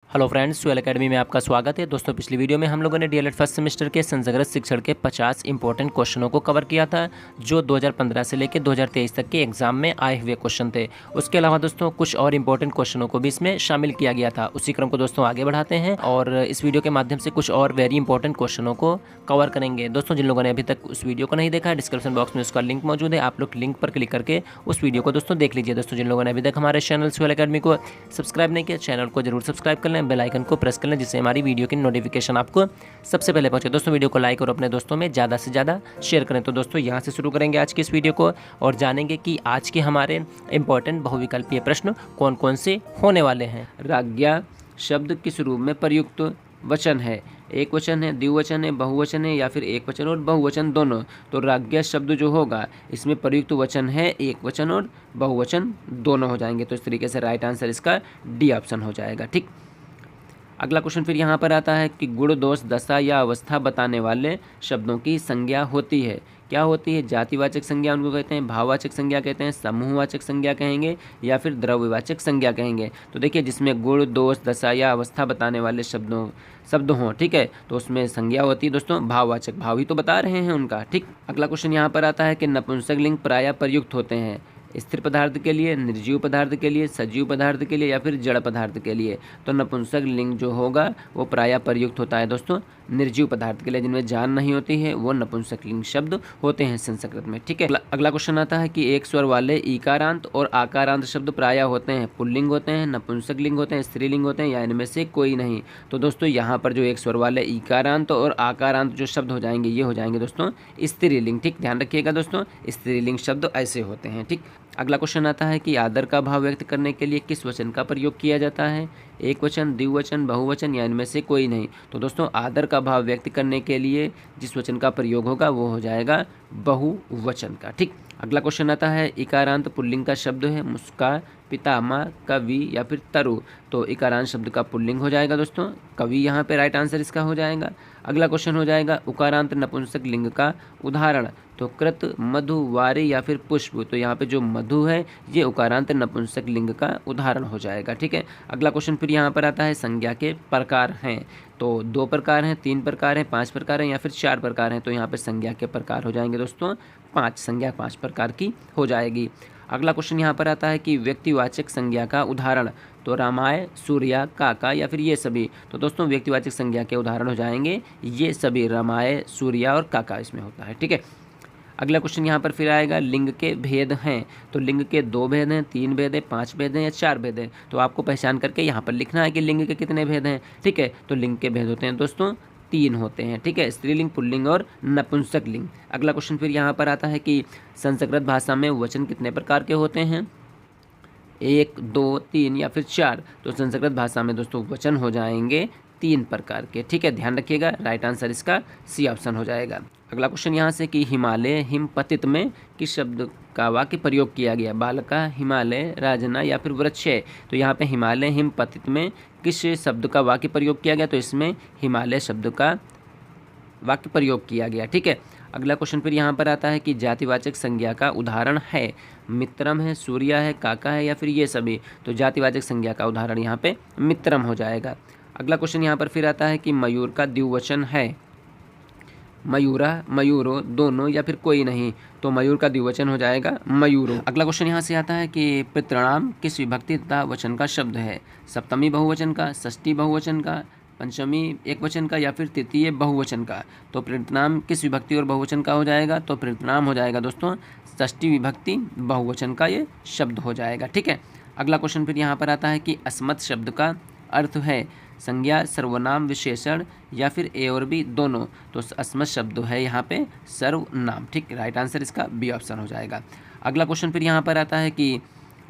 Hello friends, swell academy में आपका स्वागत है। दोस्तों, पिछली वीडियो में हम लोगों ने डीएलएड फर्स्ट सेमेस्टर के संस्कृत शिक्षण के 50 इंपॉर्टेंट क्वेश्चनों को कवर किया था, जो 2015 से लेकर 2023 तक के एग्जाम में आए हुए क्वेश्चन थे। उसके अलावा दोस्तों कुछ और इंपॉर्टेंट क्वेश्चनों को भी इसमें शामिल किया गया था। उसी क्रम को दोस्तों आगे बढ़ाते हैं और इस वीडियो के माध्यम से कुछ और वेरी इंपॉर्टेंट क्वेश्चनों को कवर करेंगे। दोस्तों, जिन लोगों ने अभी तक उस वीडियो को नहीं देखा है, डिस्क्रिप्शन बॉक्स में उसका लिंक मौजूद है। आप लोग लिंक पर क्लिक करके उस वीडियो को दोस्तों देख लीजिए। दोस्तों, जिन लोगों ने अभी तक हमारे चैनल स्वेल एकेडमी को सब्सक्राइब नहीं किया, चैनल को जरूर सब्सक्राइब कर लें, बेल आइकन को प्रेस कर लें, जिससे हमारी वीडियो की नोटिफिकेशन आपको सबसे पहले पहुंचे। दोस्तों, वीडियो को लाइक और अपने दोस्तों में ज़्यादा से ज़्यादा शेयर करें। तो दोस्तों, यहाँ से शुरू करेंगे आज की इस वीडियो को और जानेंगे कि आज के हमारे इंपॉर्टेंट बहुविकल्पीय प्रश्न कौन कौन से होने वाले हैं। राज्ञा शब्द किस रूप में प्रयुक्त वचन है? एक वचन है, द्विवचन है, बहुवचन है या फिर एक वचन और बहुवचन दोनों। तो राज्ञा शब्द जो होगा इसमें प्रयुक्त वचन है एक वचन और बहुवचन दोनों हो जाएंगे। तो इस तरीके से राइट आंसर इसका डी ऑप्शन हो जाएगा। ठीक, अगला क्वेश्चन फिर यहाँ पर आता है कि गुण दोष दशा या अवस्था बताने वाले शब्दों की संज्ञा होती है। क्या होती है? जातिवाचक संज्ञा उनको कहते हैं, भाववाचक संज्ञा कहते हैं, समूहवाचक संज्ञा कहेंगे या फिर द्रव्यवाचक संज्ञा कहेंगे। तो देखिए, जिसमें गुण दोष दशा या अवस्था बताने वाले शब्द हों, ठीक है, तो उसमें संज्ञा होती है दोस्तों भाववाचक। भाव ही तो बता रहे हैं उनका। ठीक, अगला क्वेश्चन यहाँ पर आता है कि नपुंसक लिंग प्रायः प्रयुक्त होते हैं स्थिर पदार्थ के लिए, निर्जीव पदार्थ के लिए, सजीव पदार्थ के लिए या फिर जड़ पदार्थ के लिए। तो नपुंसक लिंग जो होगा वो प्रायः प्रयुक्त होता है दोस्तों निर्जीव पदार्थ के लिए, जिनमें जान नहीं होती है वो नपुंसक लिंग शब्द होते हैं संस्कृत में। ठीक है, अगला क्वेश्चन आता है कि एक स्वर वाले ईकारांत और आकारांत शब्द प्रायः होते हैं पुल्लिंग होते हैं, नपुंसक लिंग होते हैं, स्त्रीलिंग होते हैं या इनमें से कोई नहीं। तो दोस्तों, यहाँ पर जो एक स्वर वाले ईकारांत और आकारांत जो शब्द हो जाएंगे ये हो जाएंगे दोस्तों स्त्रीलिंग। ठीक, ध्यान रखिएगा दोस्तों, स्त्रीलिंग शब्द ऐसे होते हैं। ठीक, अगला क्वेश्चन आता है कि आदर का भाव व्यक्त करने के लिए किस वचन का प्रयोग किया जाता है? एक वचन, द्विवचन, बहुवचन या इनमें से कोई नहीं। तो दोस्तों, आदर का भाव व्यक्त करने के लिए जिस वचन का प्रयोग होगा वो हो जाएगा बहुवचन का। ठीक, अगला क्वेश्चन आता है इकारांत पुल्लिंग का शब्द है मुस्का, पितामह, कवि या फिर तरु। तो इकारांत शब्द का पुल्लिंग हो जाएगा दोस्तों कवि, यहाँ पे राइट आंसर इसका हो जाएगा। अगला क्वेश्चन हो जाएगा उकारांत नपुंसक लिंग का उदाहरण। तो कृत, मधु, वारी या फिर पुष्प। तो यहाँ पे जो मधु है ये उकारांत नपुंसक लिंग का उदाहरण हो जाएगा। ठीक है, अगला क्वेश्चन फिर यहाँ पर आता है संज्ञा के प्रकार हैं। तो 2 प्रकार हैं, 3 प्रकार हैं, 5 प्रकार हैं या फिर 4 प्रकार हैं। तो यहाँ पे संज्ञा के प्रकार हो जाएंगे दोस्तों 5, संज्ञा 5 प्रकार की हो जाएगी। अगला क्वेश्चन यहाँ पर आता है कि व्यक्तिवाचक संज्ञा का उदाहरण। तो रामाय, सूर्या, काका या फिर ये सभी। तो दोस्तों, व्यक्तिवाचक संज्ञा के उदाहरण हो जाएंगे ये सभी, रामाय, सूर्या और काका इसमें होता है। ठीक है, अगला क्वेश्चन यहाँ पर फिर आएगा लिंग के भेद हैं। तो लिंग के 2 भेद हैं, 3 भेद हैं, 5 भेद हैं या 4 भेद हैं। तो आपको पहचान करके यहाँ पर लिखना है कि लिंग के कितने भेद हैं। ठीक है, तो लिंग के भेद होते हैं दोस्तों 3 होते हैं। ठीक है, स्त्रीलिंग, पुल्लिंग और नपुंसक लिंग। अगला क्वेश्चन फिर यहाँ पर आता है कि संस्कृत भाषा में वचन कितने प्रकार के होते हैं? 1, 2, 3 या फिर 4। तो संस्कृत भाषा में दोस्तों वचन हो जाएंगे 3 प्रकार के। ठीक है, ध्यान रखिएगा, राइट आंसर इसका सी ऑप्शन हो जाएगा। अगला क्वेश्चन यहाँ से कि हिमालय हिमपतित में किस शब्द का वाक्य प्रयोग किया गया? बालका, हिमालय, राजना या फिर वृक्ष। तो यहाँ पे हिमालय हिमपतित में किस शब्द का वाक्य प्रयोग किया गया? तो इसमें हिमालय शब्द का वाक्य प्रयोग किया गया। ठीक है, अगला क्वेश्चन फिर यहाँ पर आता है कि जातिवाचक संज्ञा का उदाहरण है मित्रम है, सूर्या है, काका है या फिर ये सभी। तो जातिवाचक संज्ञा का उदाहरण यहाँ पे मित्रम हो जाएगा। अगला क्वेश्चन यहाँ पर फिर आता है कि मयूर का द्विवचन है मयूरा, मयूरो, दोनों या फिर कोई नहीं। तो मयूर का द्विवचन हो जाएगा मयूरो। अगला क्वेश्चन यहाँ से आता है कि पितृणाम किस विभक्ति तथा वचन का शब्द है? सप्तमी बहुवचन का, षष्ठी बहुवचन का, पंचमी एकवचन का या फिर तृतीय बहुवचन का। तो पितृणाम किस विभक्ति और बहुवचन का हो जाएगा? तो पितृणाम हो जाएगा दोस्तों षष्ठी विभक्ति बहुवचन का ये शब्द हो जाएगा। ठीक है, अगला क्वेश्चन फिर यहाँ पर आता है कि अस्मत् शब्द का अर्थ है संज्ञा, सर्वनाम, विशेषण या फिर ए और बी दोनों। तो अस्मत् शब्द है यहाँ पे सर्वनाम। ठीक, राइट आंसर इसका बी ऑप्शन हो जाएगा। अगला क्वेश्चन फिर यहाँ पर आता है कि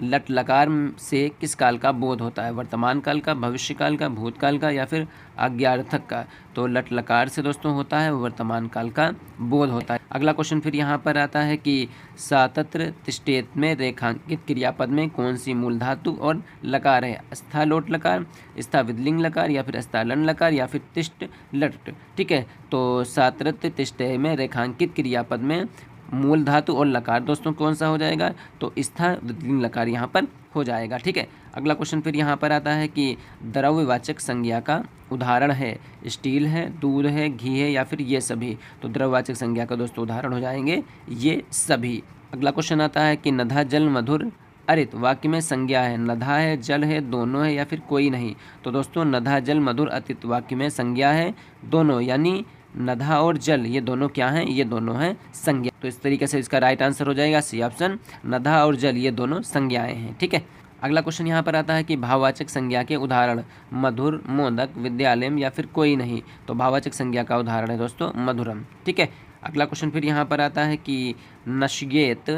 लट लकार से किस काल का बोध होता है? वर्तमान काल का, भविष्य काल का, भूतकाल का या फिर आज्ञार्थक का। तो लट लकार से दोस्तों होता है वर्तमान काल का बोध होता है। अगला क्वेश्चन फिर यहाँ पर आता है कि सातत्र तिष्ठेत में रेखांकित क्रियापद में कौन सी मूल धातु और लकार है? स्था लोट लकार, स्था विदलिंग लकार या फिर स्था लन लकार या फिर तिष्ठ लट। ठीक है, तो सातत्र तिष्ठे में रेखांकित क्रियापद में मूल धातु और लकार दोस्तों कौन सा हो जाएगा? तो स्था विदलिंग लकार यहाँ पर हो जाएगा। ठीक है, अगला क्वेश्चन फिर यहाँ पर आता है कि द्रव्यवाचक संज्ञा का उदाहरण है, स्टील है, दूध है, घी है या फिर ये सभी। तो द्रव्यवाचक संज्ञा का दोस्तों उदाहरण हो जाएंगे ये सभी। अगला क्वेश्चन आता है कि नधा जल मधुर अरित वाक्य में संज्ञा है, नधा है, जल है, दोनों है या फिर कोई नहीं। तो दोस्तों नधा जल मधुर अतित वाक्य में संज्ञा है दोनों, यानी नधा और जल ये दोनों क्या हैं, ये दोनों हैं संज्ञा। तो इस तरीके से इसका राइट आंसर हो जाएगा सी ऑप्शन, नधा और जल ये दोनों संज्ञाएं हैं। ठीक है, अगला क्वेश्चन यहाँ पर आता है कि भाववाचक संज्ञा के उदाहरण, मधुर, मोदक, विद्यालय या फिर कोई नहीं। तो भाववाचक संज्ञा का उदाहरण है दोस्तों मधुरम। ठीक है, अगला क्वेश्चन फिर यहाँ पर आता है कि नश्येत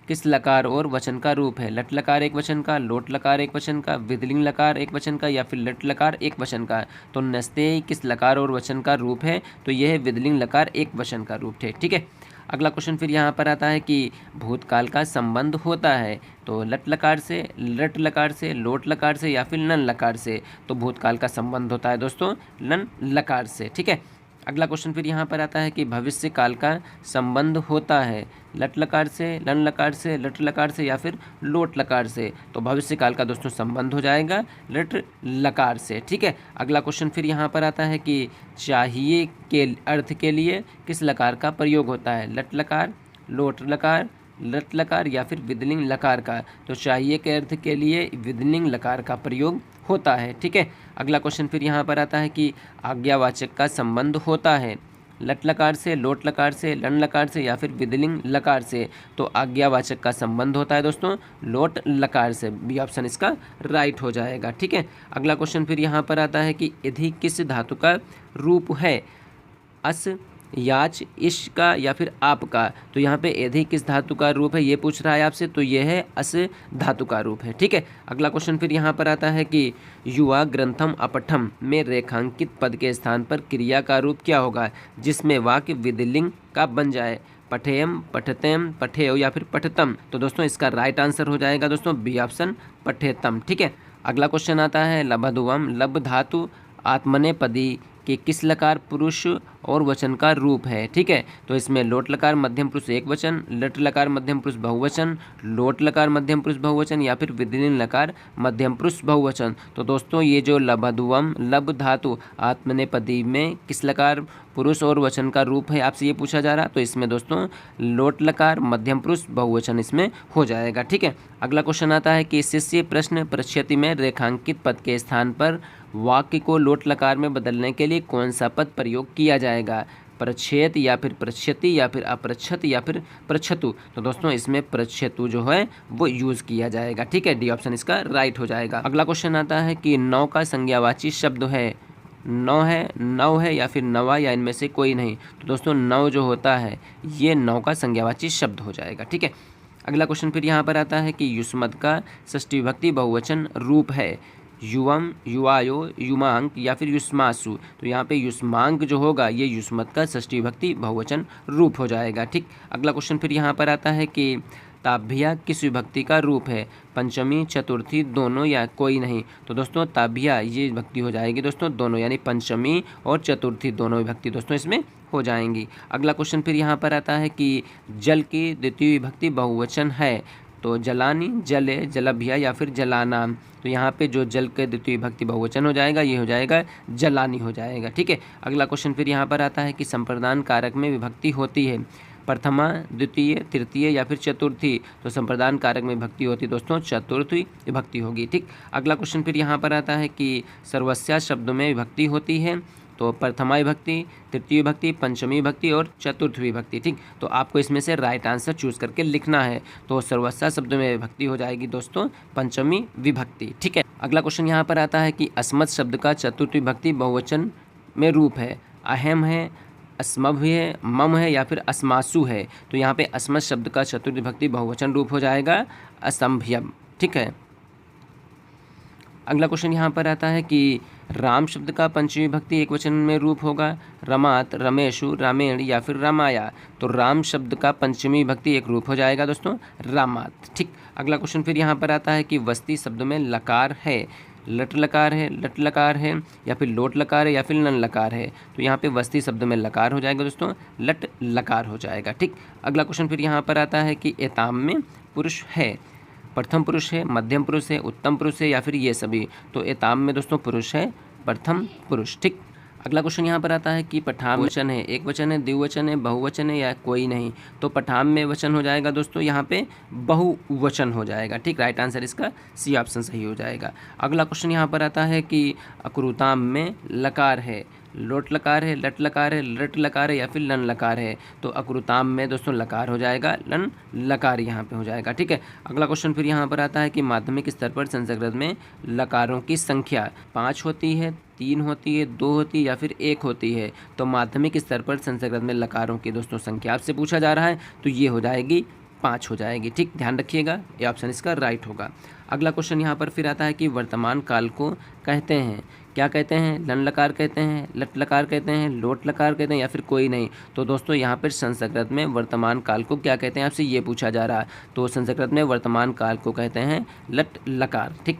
किस लकार और वचन का रूप है, लट लकार एक वचन का, लोट लकार एक वचन का, विदलिंग लकार एक वचन का या फिर लट लकार एक वचन का। तो नस्ते किस लकार और वचन का रूप है, तो यह है विदलिंग लकार एक वचन का रूप है। ठीक है, अगला क्वेश्चन फिर यहाँ पर आता है कि भूतकाल का संबंध होता है, तो लट लकार से, लट लकार से, लोट लकार से या फिर लन लकार से। तो भूतकाल का संबंध होता है दोस्तों लन लकार से। ठीक है, अगला क्वेश्चन फिर यहाँ पर आता है कि भविष्य काल का संबंध होता है, लट लकार से, लन लकार से, लट लकार से या फिर लोट लकार से। तो भविष्य काल का दोस्तों संबंध हो जाएगा लट लकार से। ठीक है, अगला क्वेश्चन फिर यहाँ पर आता है कि चाहिए के अर्थ के लिए किस लकार का प्रयोग होता है, लट लकार, लोट लकार, लट लकार या फिर विदलिंग लकार का। तो चाहिए के अर्थ के लिए विदलिंग लकार का प्रयोग होता है। ठीक है, अगला क्वेश्चन फिर यहाँ पर आता है कि आज्ञावाचक का संबंध होता है, लट लकार से, लोट लकार से, लन लकार से या फिर विदलिंग लकार से। तो आज्ञावाचक का संबंध होता है दोस्तों लोट लकार से, बी ऑप्शन इसका राइट हो जाएगा। ठीक है, अगला क्वेश्चन फिर यहाँ पर आता है कि यदि किस धातु का रूप है, अस, याच, इश का या फिर आप का। तो यहाँ पे यदि किस धातु का रूप है ये पूछ रहा है आपसे, तो ये है अस धातु का रूप है। ठीक है, अगला क्वेश्चन फिर यहाँ पर आता है कि युवा ग्रंथम अपठम में रेखांकित पद के स्थान पर क्रिया का रूप क्या होगा, जिसमें वाक्य विधिलिंग का बन जाए, पठेयम, पठतेम, पठेयो या फिर पठतम। तो दोस्तों इसका राइट आंसर हो जाएगा दोस्तों बी ऑप्शन पठेतम। ठीक है, अगला क्वेश्चन आता है लभधुवम लब धातु आत्मनेपदी कि किस लकार पुरुष और वचन का रूप है। ठीक है, तो इसमें लोट लकार मध्यम पुरुष एक वचन, लट लकार मध्यम पुरुष बहुवचन, लोट लकार मध्यम पुरुष बहुवचन या फिर विधिलिंग लकार मध्यम पुरुष बहुवचन। तो दोस्तों ये जो लभधुवम लब धातु आत्मनेपदी में किस लकार पुरुष और वचन का रूप है आपसे ये पूछा जा रहा, तो इसमें दोस्तों लोट लकार मध्यम पुरुष बहुवचन इसमें हो जाएगा। ठीक है, अगला क्वेश्चन आता है कि शिष्य प्रश्न प्रच्छति में रेखांकित पद के स्थान पर वाक्य को लोट लकार में बदलने के लिए कौन सा पद प्रयोग किया जाएगा, प्रच्छेद या फिर प्रच्छति या फिर अप्रच्छत या फिर प्रच्छतु। तो दोस्तों इसमें प्रच्छतु जो है वो यूज़ किया जाएगा। ठीक है, डी ऑप्शन इसका राइट हो जाएगा। अगला क्वेश्चन आता है कि नौ का संज्ञावाची शब्द है, नौ है, नौ है या फिर नवा या इनमें से कोई नहीं। तो दोस्तों नौ जो होता है ये नौ का संज्ञावाची शब्द हो जाएगा। ठीक है, अगला क्वेश्चन फिर यहाँ पर आता है कि युष्मद का षष्ठी विभक्ति बहुवचन रूप है, युवम, युवायो, युमांक या फिर युष्मासु। तो यहाँ पे युष्मांक जो होगा ये युष्मत का षष्ठी विभक्ति बहुवचन रूप हो जाएगा। ठीक, अगला क्वेश्चन फिर यहाँ पर आता है कि ताभ्या किस विभक्ति का रूप है, पंचमी, चतुर्थी, दोनों या कोई नहीं। तो दोस्तों ताभ्या ये विभक्ति हो जाएगी दोस्तों दोनों, यानी पंचमी और चतुर्थी दोनों विभक्ति दोस्तों इसमें हो जाएंगी। अगला क्वेश्चन फिर यहाँ पर आता है कि जल की द्वितीय विभक्ति बहुवचन है, तो जलानी, जले, जलभ्या या फिर जलाना। तो यहाँ पे जो जल के द्वितीय विभक्ति बहुवचन हो जाएगा ये हो जाएगा जलानी हो जाएगा। ठीक है, अगला क्वेश्चन फिर यहाँ पर आता है कि संप्रदान कारक में विभक्ति होती है, प्रथमा, द्वितीय, तृतीय या फिर चतुर्थी। तो संप्रदान कारक में विभक्ति होती है दोस्तों चतुर्थी विभक्ति होगी। ठीक, अगला क्वेश्चन फिर यहाँ पर आता है कि सर्वस्या शब्द में विभक्ति होती है, तो प्रथमा विभक्ति, तृतीय विभक्ति, पंचमी विभक्ति और चतुर्थ विभक्ति। ठीक, तो आपको इसमें से राइट आंसर चूज करके लिखना है। तो सर्वस्या शब्द में विभक्ति हो जाएगी दोस्तों पंचमी विभक्ति। ठीक है, अगला क्वेश्चन यहाँ पर आता है कि अस्मत् शब्द का चतुर्थ विभक्ति बहुवचन में रूप है, अहम है, अस्मभ्य है, मम है या फिर अस्मासु है। तो यहाँ पे अस्मत् शब्द का चतुर्थ विभक्ति बहुवचन रूप हो जाएगा असंभ्यम। ठीक है, अगला क्वेश्चन यहाँ पर आता है कि राम शब्द का पंचमी विभक्ति एक वचन में रूप होगा, रमात, रमेशु, रामेण या फिर रामाया। तो राम शब्द का पंचमी विभक्ति एक रूप हो जाएगा दोस्तों रामात। ठीक, अगला क्वेश्चन फिर यहाँ पर आता है कि वस्ती शब्द में लकार है, लट लकार है, लट लकार है या फिर लोट लकार है या फिर लन लकार है। तो यहाँ पे वस्ती शब्द में लकार हो जाएगा दोस्तों लट लकार हो जाएगा। ठीक, अगला क्वेश्चन फिर यहाँ पर आता है कि एताम में पुरुष है, प्रथम पुरुष है, मध्यम पुरुष है, उत्तम पुरुष है या फिर ये सभी। तो एताम में दोस्तों पुरुष है, प्रथम पुरुष। ठीक। अगला क्वेश्चन यहाँ पर आता है कि पठाम वचन है, एक वचन है, द्विवचन है, बहुवचन है या कोई नहीं। तो पठाम में वचन हो जाएगा दोस्तों यहाँ पे बहुवचन हो जाएगा। ठीक, राइट आंसर इसका सी ऑप्शन सही हो जाएगा। अगला क्वेश्चन यहाँ पर आता है कि अक्रूताम में लकार है, लोट लकार है, लट लकार है, लट लकार है या फिर लन लकार है। तो अक्रूताम में दोस्तों लकार हो जाएगा, लन लकार यहाँ पे हो जाएगा। ठीक है। अगला क्वेश्चन फिर यहाँ पर आता है कि माध्यमिक स्तर पर संस्कृत में लकारों की संख्या 5 होती है, 3 होती है, 2 होती है या फिर 1 होती है। तो माध्यमिक स्तर पर संस्कृत में लकारों की दोस्तों संख्या आपसे पूछा जा रहा है, तो ये हो जाएगी 5 हो जाएगी। ठीक, ध्यान रखिएगा, ये ऑप्शन इसका राइट होगा। अगला क्वेश्चन यहाँ पर फिर आता है कि वर्तमान काल को कहते हैं, क्या कहते हैं? लन लकार कहते हैं, लट लकार कहते हैं, लोट लकार कहते हैं या फिर कोई नहीं। तो दोस्तों यहाँ पर संस्कृत में वर्तमान काल को क्या कहते हैं आपसे ये पूछा जा रहा है। तो संस्कृत में वर्तमान काल को कहते हैं लट लकार। ठीक।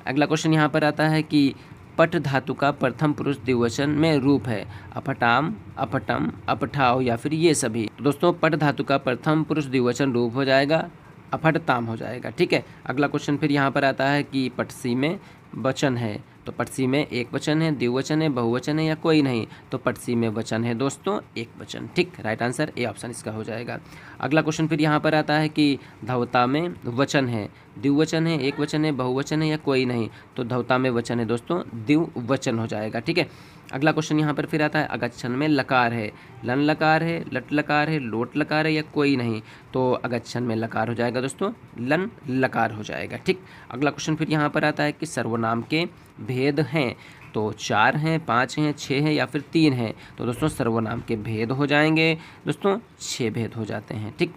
अगला क्वेश्चन यहाँ पर आता है कि पट धातु का प्रथम पुरुष द्विवचन में रूप है, अपटाम, अपटम, अपठाव या फिर ये सभी। दोस्तों पट धातु का प्रथम पुरुष द्विवचन रूप हो जाएगा, अपठताम हो जाएगा। ठीक है। अगला क्वेश्चन फिर यहाँ पर आता है कि पटसी में वचन है, तो पटसी में एक वचन है, द्विवचन है, बहुवचन है या कोई नहीं। तो पटसी में वचन है दोस्तों एक वचन। ठीक, राइट आंसर ए ऑप्शन इसका हो जाएगा। अगला क्वेश्चन फिर यहाँ पर आता है कि धवता में वचन है, द्विवचन है, एक वचन है, बहुवचन है या कोई नहीं। तो धवता में वचन है दोस्तों द्विवचन हो जाएगा। ठीक है। अगला क्वेश्चन यहाँ पर फिर आता है अगच्छन में लकार है, लन लकार है, लट लकार है, लोट लकार है या कोई नहीं। तो अगच्छन में लकार हो जाएगा दोस्तों लन लकार हो जाएगा। ठीक। अगला क्वेश्चन फिर यहाँ पर आता है कि सर्वनाम के भेद हैं, तो 4 हैं, 5 हैं, 6 हैं या फिर 3 हैं। तो दोस्तों सर्वनाम के भेद हो जाएंगे दोस्तों 6 भेद हो जाते हैं। ठीक।